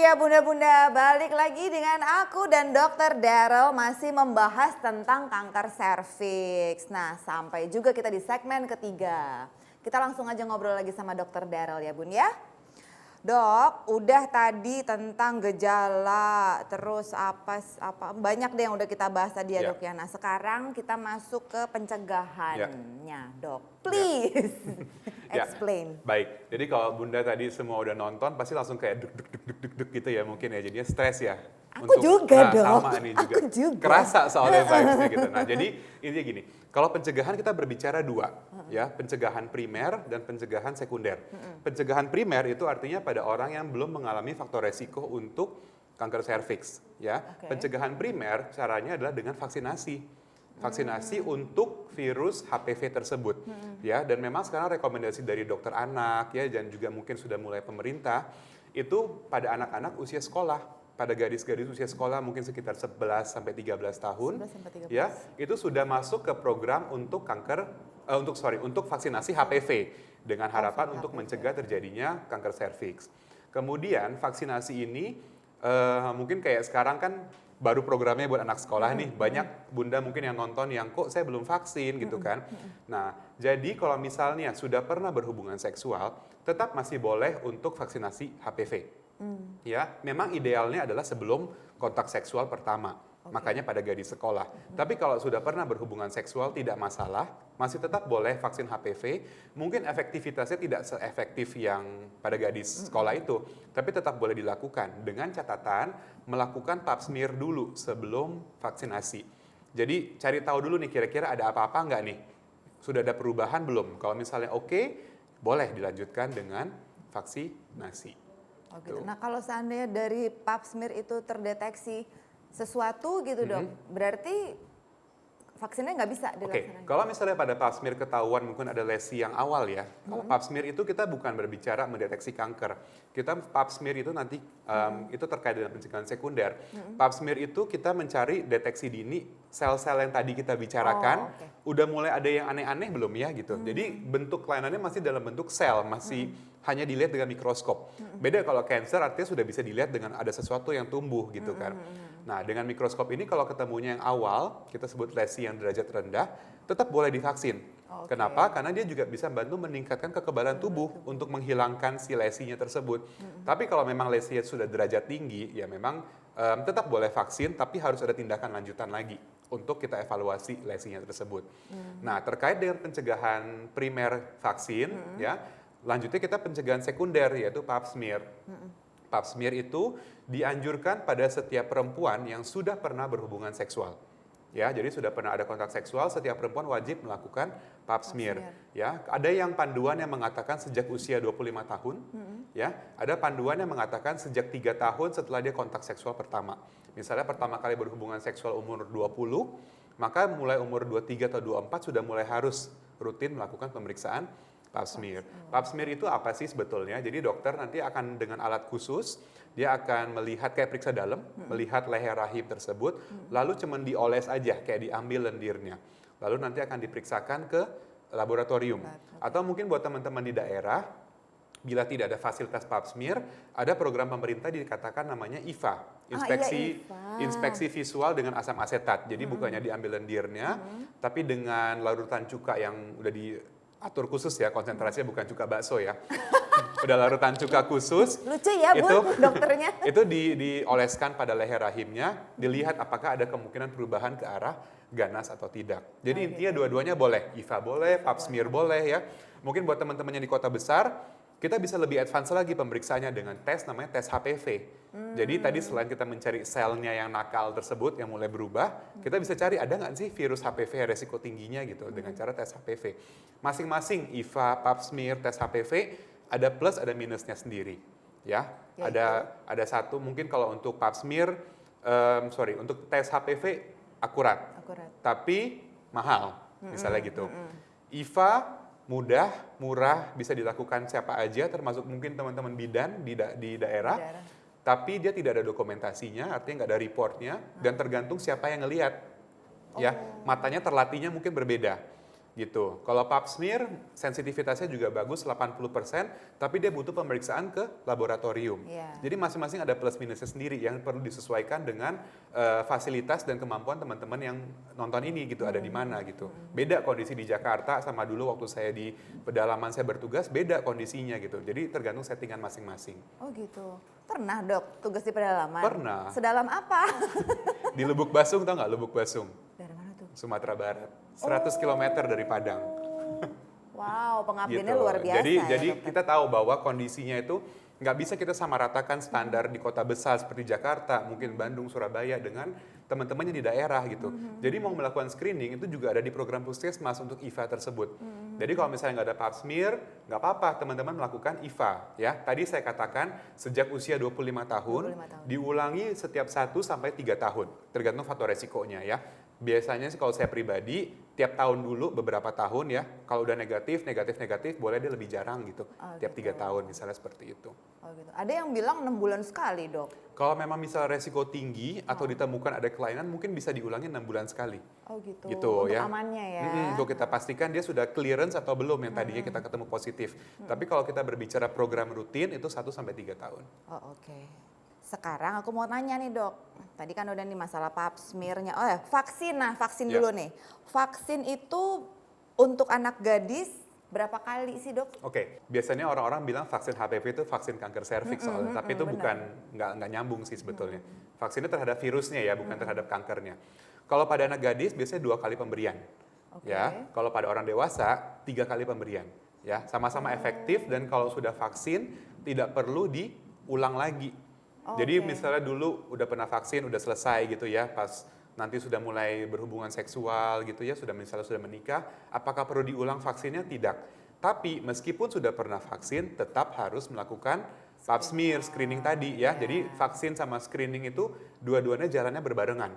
ya bunda-bunda, balik lagi dengan aku dan Dokter Daryl masih membahas tentang kanker serviks. Nah, sampai juga kita di segmen ketiga. Kita langsung aja ngobrol lagi sama Dokter Daryl ya bun ya. Dok, udah tadi tentang gejala, terus apa banyak deh yang udah kita bahas tadi ya dok ya. Nah sekarang kita masuk ke pencegahannya dok, please explain. Baik, jadi kalau bunda tadi semua udah nonton pasti langsung kayak deg gitu ya mungkin ya, jadinya stres ya. Aku juga dok, sama nih juga. aku juga. Kerasa soalnya vibes-nya gitu. Nah jadi intinya gini, kalau pencegahan kita berbicara dua, ya pencegahan primer dan pencegahan sekunder. Pencegahan primer itu artinya pada orang yang belum mengalami faktor resiko untuk kanker serviks. Ya, pencegahan primer caranya adalah dengan vaksinasi. Vaksinasi untuk virus HPV tersebut, ya. Dan memang sekarang rekomendasi dari dokter anak, ya, dan juga mungkin sudah mulai pemerintah itu pada anak-anak usia sekolah. Pada gadis-gadis usia sekolah mungkin sekitar 11 sampai 13 tahun, 11 sampai 13. Ya, itu sudah masuk ke program untuk untuk vaksinasi HPV dengan harapan untuk mencegah terjadinya kanker serviks. Kemudian vaksinasi ini mungkin kayak sekarang kan baru programnya buat anak sekolah nih, banyak bunda mungkin yang nonton yang kok saya belum vaksin gitu kan. Nah, jadi kalau misalnya sudah pernah berhubungan seksual, tetap masih boleh untuk vaksinasi HPV. Ya, memang idealnya adalah sebelum kontak seksual pertama. Makanya pada gadis sekolah. Tapi kalau sudah pernah berhubungan seksual tidak masalah, masih tetap boleh vaksin HPV. Mungkin efektivitasnya tidak seefektif yang pada gadis sekolah itu, tapi tetap boleh dilakukan dengan catatan melakukan pap smear dulu sebelum vaksinasi. Jadi cari tahu dulu nih kira-kira ada apa-apa nggak nih? Sudah ada perubahan belum? Kalau misalnya oke, boleh dilanjutkan dengan vaksinasi. Oh gitu. Nah kalau seandainya dari pap smear itu terdeteksi sesuatu gitu dok, berarti vaksinnya nggak bisa dilaksanakan? Kalau misalnya pada pap smear ketahuan mungkin ada lesi yang awal ya, kalau pap smear itu kita bukan berbicara mendeteksi kanker. Kita pap smear itu nanti itu terkait dengan pencegahan sekunder. Pap smear itu kita mencari deteksi dini sel-sel yang tadi kita bicarakan, udah mulai ada yang aneh-aneh belum ya gitu. Jadi bentuk kelainannya masih dalam bentuk sel, masih hanya dilihat dengan mikroskop. Beda kalau cancer artinya sudah bisa dilihat dengan ada sesuatu yang tumbuh gitu kan. Nah dengan mikroskop ini kalau ketemunya yang awal, kita sebut lesi yang derajat rendah, tetap boleh divaksin. Kenapa? Karena dia juga bisa bantu meningkatkan kekebalan tubuh untuk menghilangkan si lesinya tersebut. Tapi kalau memang lesinya sudah derajat tinggi, ya memang tetap boleh vaksin, tapi harus ada tindakan lanjutan lagi untuk kita evaluasi lesinya tersebut. Nah terkait dengan pencegahan primer vaksin, ya lanjutnya kita pencegahan sekunder yaitu pap smear. Pap smear itu dianjurkan pada setiap perempuan yang sudah pernah berhubungan seksual. Ya, jadi sudah pernah ada kontak seksual, setiap perempuan wajib melakukan pap smear. Ya, ada yang panduan yang mengatakan sejak usia 25 tahun, ya, ada panduan yang mengatakan sejak 3 tahun setelah dia kontak seksual pertama. Misalnya pertama kali berhubungan seksual umur 20, maka mulai umur 23 atau 24 sudah mulai harus rutin melakukan pemeriksaan pap smear. Pap smear itu apa sih sebetulnya? Jadi dokter nanti akan dengan alat khusus, dia akan melihat kayak periksa dalam, melihat leher rahim tersebut, lalu cuman dioles aja, kayak diambil lendirnya. Lalu nanti akan diperiksakan ke laboratorium. Atau mungkin buat teman-teman di daerah, bila tidak ada fasilitas pap smear, ada program pemerintah dikatakan namanya IVA, inspeksi visual dengan asam asetat. Jadi bukannya diambil lendirnya, tapi dengan larutan cuka yang udah diatur khusus ya, konsentrasinya bukan cuka bakso ya. Udah larutan cuka khusus. Lucu ya Bu, dokternya. Itu dioleskan pada leher rahimnya, dilihat apakah ada kemungkinan perubahan ke arah ganas atau tidak. Jadi intinya dua-duanya boleh, IVA boleh, pap smear boleh ya. Mungkin buat teman-teman yang di kota besar, kita bisa lebih advance lagi pemeriksaannya dengan tes namanya tes HPV. Jadi tadi selain kita mencari selnya yang nakal tersebut yang mulai berubah, kita bisa cari ada nggak sih virus HPV resiko tingginya gitu dengan cara tes HPV. Masing-masing IVA, pap smear, tes HPV ada plus ada minusnya sendiri. Ya, ada satu mungkin kalau untuk pap smear, untuk tes HPV akurat. Tapi mahal, misalnya gitu. IVA mudah, murah, bisa dilakukan siapa aja, termasuk mungkin teman-teman bidan di daerah. Tapi dia tidak ada dokumentasinya, artinya nggak ada reportnya, dan tergantung siapa yang ngelihat. Ya, matanya terlatihnya mungkin berbeda. gitu. Kalau pap smear sensitivitasnya juga bagus 80%, tapi dia butuh pemeriksaan ke laboratorium. Iya. Jadi masing-masing ada plus minusnya sendiri yang perlu disesuaikan dengan fasilitas dan kemampuan teman-teman yang nonton ini gitu, ada di mana gitu. Beda kondisi di Jakarta sama dulu waktu saya di pedalaman saya bertugas, beda kondisinya gitu. Jadi tergantung settingan masing-masing. Oh gitu. Pernah dok tugas di pedalaman? Pernah. Sedalam apa? Di Lubuk Basung, tau nggak Lubuk Basung? Dari mana tuh? Sumatera Barat. 100 km dari Padang. Wow, pengabdiannya Gitu. luar biasa Jadi, ya jadi dokter. kita tahu bahwa kondisinya itu nggak bisa kita samaratakan standar di kota besar seperti Jakarta, mungkin Bandung, Surabaya dengan teman-temannya di daerah gitu. Jadi mau melakukan screening itu juga ada di program puskesmas untuk IVA tersebut. Jadi kalau misalnya nggak ada pap smear, nggak apa-apa teman-teman melakukan IVA ya. Tadi saya katakan sejak usia 25 tahun, 25 tahun. diulangi setiap 1 sampai 3 tahun, tergantung faktor resikonya ya. Biasanya sih kalau saya pribadi tiap tahun dulu beberapa tahun ya. Kalau udah negatif, boleh dia lebih jarang gitu. Oh, Tiap gitu. 3 tahun misalnya seperti itu. Oh gitu. Ada yang bilang 6 bulan sekali dok. Kalau memang misal resiko tinggi atau ditemukan ada kelainan mungkin bisa diulangi 6 bulan sekali. Oh gitu. Gitu Untuk ya. amannya ya. Untuk kita pastikan dia sudah clearance atau belum yang tadinya kita ketemu positif. Tapi kalau kita berbicara program rutin itu 1 sampai 3 tahun. Oh oke. Sekarang aku mau tanya nih dok. Tadi kan udah nih masalah pap smear-nya. Oh ya vaksin. Nah vaksin Ya. dulu nih. Vaksin itu untuk anak gadis berapa kali sih dok? Oke, biasanya orang-orang bilang vaksin HPV itu vaksin kanker serviks soalnya, tapi itu bukan nggak nyambung sih sebetulnya. Vaksinnya terhadap virusnya ya, bukan terhadap kankernya. Kalau pada anak gadis biasanya 2 kali pemberian, Oke. ya. Kalau pada orang dewasa 3 kali pemberian, ya. Sama-sama efektif dan kalau sudah vaksin tidak perlu diulang lagi. Jadi Oke. misalnya dulu udah pernah vaksin, udah selesai gitu ya, pas nanti sudah mulai berhubungan seksual gitu ya, misalnya sudah menikah, apakah perlu diulang vaksinnya? Tidak. Tapi meskipun sudah pernah vaksin, tetap harus melakukan pap smear, screening tadi ya. Jadi vaksin sama screening itu dua-duanya jalannya berbarengan.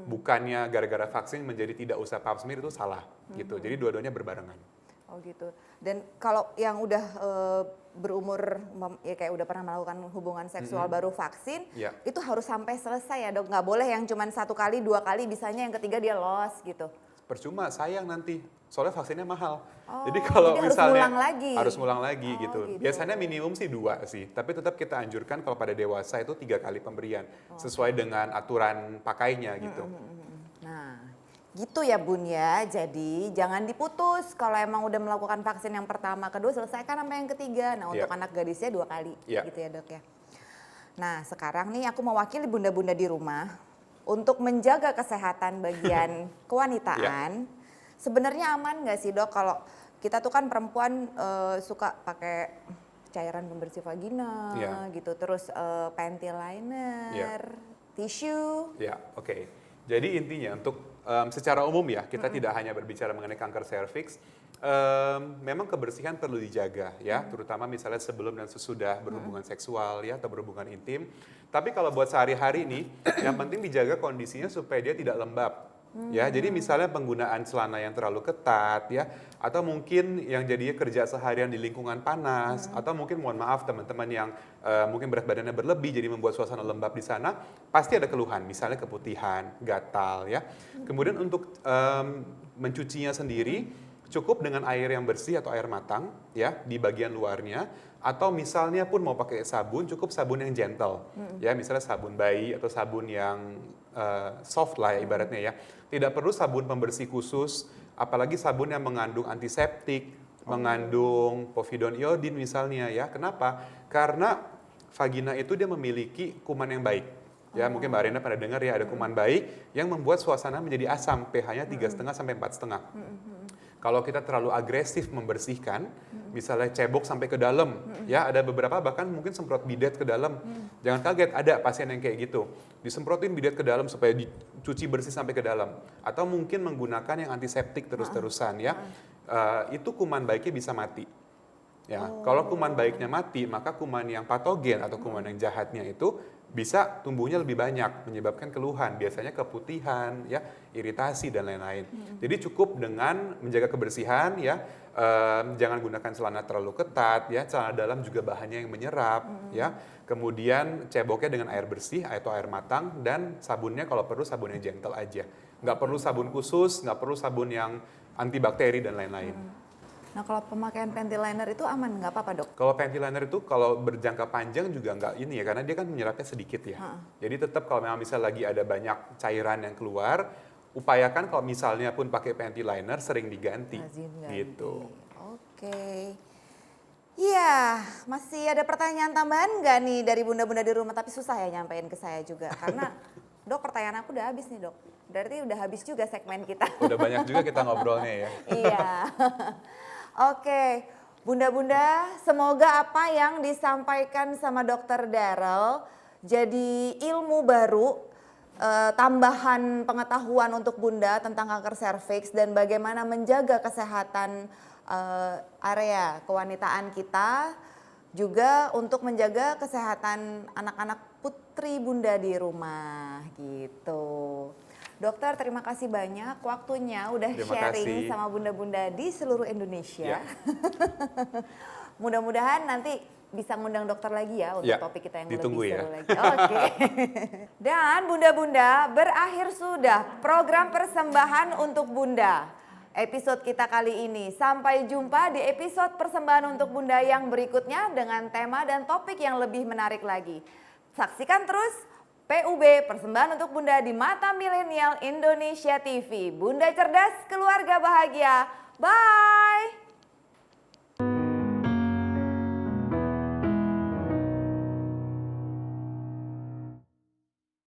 Bukannya gara-gara vaksin menjadi tidak usah pap smear itu salah gitu. Jadi dua-duanya berbarengan. Oh gitu. Dan kalau yang udah berumur ya kayak udah pernah melakukan hubungan seksual baru vaksin, Ya. itu harus sampai selesai ya dok. Nggak boleh yang cuman 1 kali, 2 kali, bisanya yang ketiga dia lost gitu. Percuma, sayang nanti. Soalnya vaksinnya mahal. Oh, Jadi kalau jadi harus misalnya ngulang lagi? harus ngulang lagi Oh, gitu. gitu. Biasanya minimum sih 2 sih. Tapi tetap kita anjurkan kalau pada dewasa itu 3 kali pemberian. Sesuai dengan aturan pakainya gitu. Nah, gitu ya Bun ya. Jadi jangan diputus kalau emang udah melakukan vaksin yang pertama, kedua selesaikan sampai yang ketiga. Nah, untuk Iya. anak gadisnya 2 kali Iya. gitu ya dok ya. Nah, sekarang nih aku mewakili bunda-bunda di rumah untuk menjaga kesehatan bagian kewanitaan. Sebenarnya aman nggak sih dok kalau kita tuh kan perempuan suka pakai cairan pembersih vagina Iya. gitu, terus panty liner, tisu. Ya, oke. Jadi intinya untuk secara umum ya, kita tidak hanya berbicara mengenai kanker serviks, memang kebersihan perlu dijaga ya, terutama misalnya sebelum dan sesudah berhubungan seksual ya atau berhubungan intim. Tapi kalau buat sehari-hari nih, yang penting dijaga kondisinya supaya dia tidak lembab. Ya, jadi misalnya penggunaan celana yang terlalu ketat ya, atau mungkin yang jadinya kerja seharian di lingkungan panas, atau mungkin mohon maaf teman-teman yang mungkin berat badannya berlebih jadi membuat suasana lembab di sana, pasti ada keluhan, misalnya keputihan, gatal ya. Kemudian untuk mencucinya sendiri cukup dengan air yang bersih atau air matang ya di bagian luarnya, atau misalnya pun mau pakai sabun, cukup sabun yang gentle ya, misalnya sabun bayi atau sabun yang soft lah ya ibaratnya ya. Tidak perlu sabun pembersih khusus, apalagi sabun yang mengandung antiseptik, mengandung povidone iodine misalnya ya. Kenapa? Karena vagina itu dia memiliki kuman yang baik. Ya, mungkin Mbak Rena pernah dengar ya ada kuman baik yang membuat suasana menjadi asam, pH-nya 3,5 sampai 4,5. Kalau kita terlalu agresif membersihkan, misalnya cebok sampai ke dalam, ya ada beberapa bahkan mungkin semprot bidet ke dalam. Jangan kaget, ada pasien yang kayak gitu. Disemprotin bidet ke dalam supaya dicuci bersih sampai ke dalam. Atau mungkin menggunakan yang antiseptik terus-terusan ya. Itu kuman baiknya bisa mati. Ya, kalau kuman baiknya mati, maka kuman yang patogen atau kuman yang jahatnya itu bisa tumbuhnya lebih banyak, menyebabkan keluhan, biasanya keputihan, ya, iritasi dan lain-lain. Jadi cukup dengan menjaga kebersihan, ya, jangan gunakan celana terlalu ketat, ya, celana dalam juga bahannya yang menyerap, ya. Kemudian ceboknya dengan air bersih atau air matang dan sabunnya kalau perlu sabun yang gentle aja. Nggak perlu sabun khusus, nggak perlu sabun yang antibakteri dan lain-lain. Nah kalau pemakaian panty liner itu aman, nggak apa-apa dok? Kalau panty liner itu kalau berjangka panjang juga nggak ini ya, karena dia kan menyerapnya sedikit ya. Jadi tetap kalau memang misal lagi ada banyak cairan yang keluar, upayakan kalau misalnya pun pakai panty liner sering diganti. Lazim ganti. Gitu. Oke. Iya, masih ada pertanyaan tambahan nggak nih dari bunda-bunda di rumah? Tapi susah ya nyampein ke saya juga. Karena dok pertanyaan aku udah habis nih dok. Berarti udah habis juga segmen kita. Udah banyak juga kita ngobrolnya ya. Iya. Oke, bunda-bunda semoga apa yang disampaikan sama dokter Daryl jadi ilmu baru, tambahan pengetahuan untuk bunda tentang kanker serviks dan bagaimana menjaga kesehatan area kewanitaan kita, juga untuk menjaga kesehatan anak-anak putri bunda di rumah gitu. Dokter terima kasih banyak waktunya udah Terima sharing kasih. sama bunda-bunda di seluruh Indonesia. Ya. Mudah-mudahan nanti bisa ngundang dokter lagi ya untuk Ya, topik kita yang ditunggu lebih ya. seru lagi. Oke. Dan bunda-bunda berakhir sudah program persembahan untuk bunda. Episode kita kali ini. Sampai jumpa di episode persembahan untuk bunda yang berikutnya dengan tema dan topik yang lebih menarik lagi. Saksikan terus PUB Persembahan untuk Bunda di Mata Milenial Indonesia TV. Bunda cerdas, keluarga bahagia. Bye.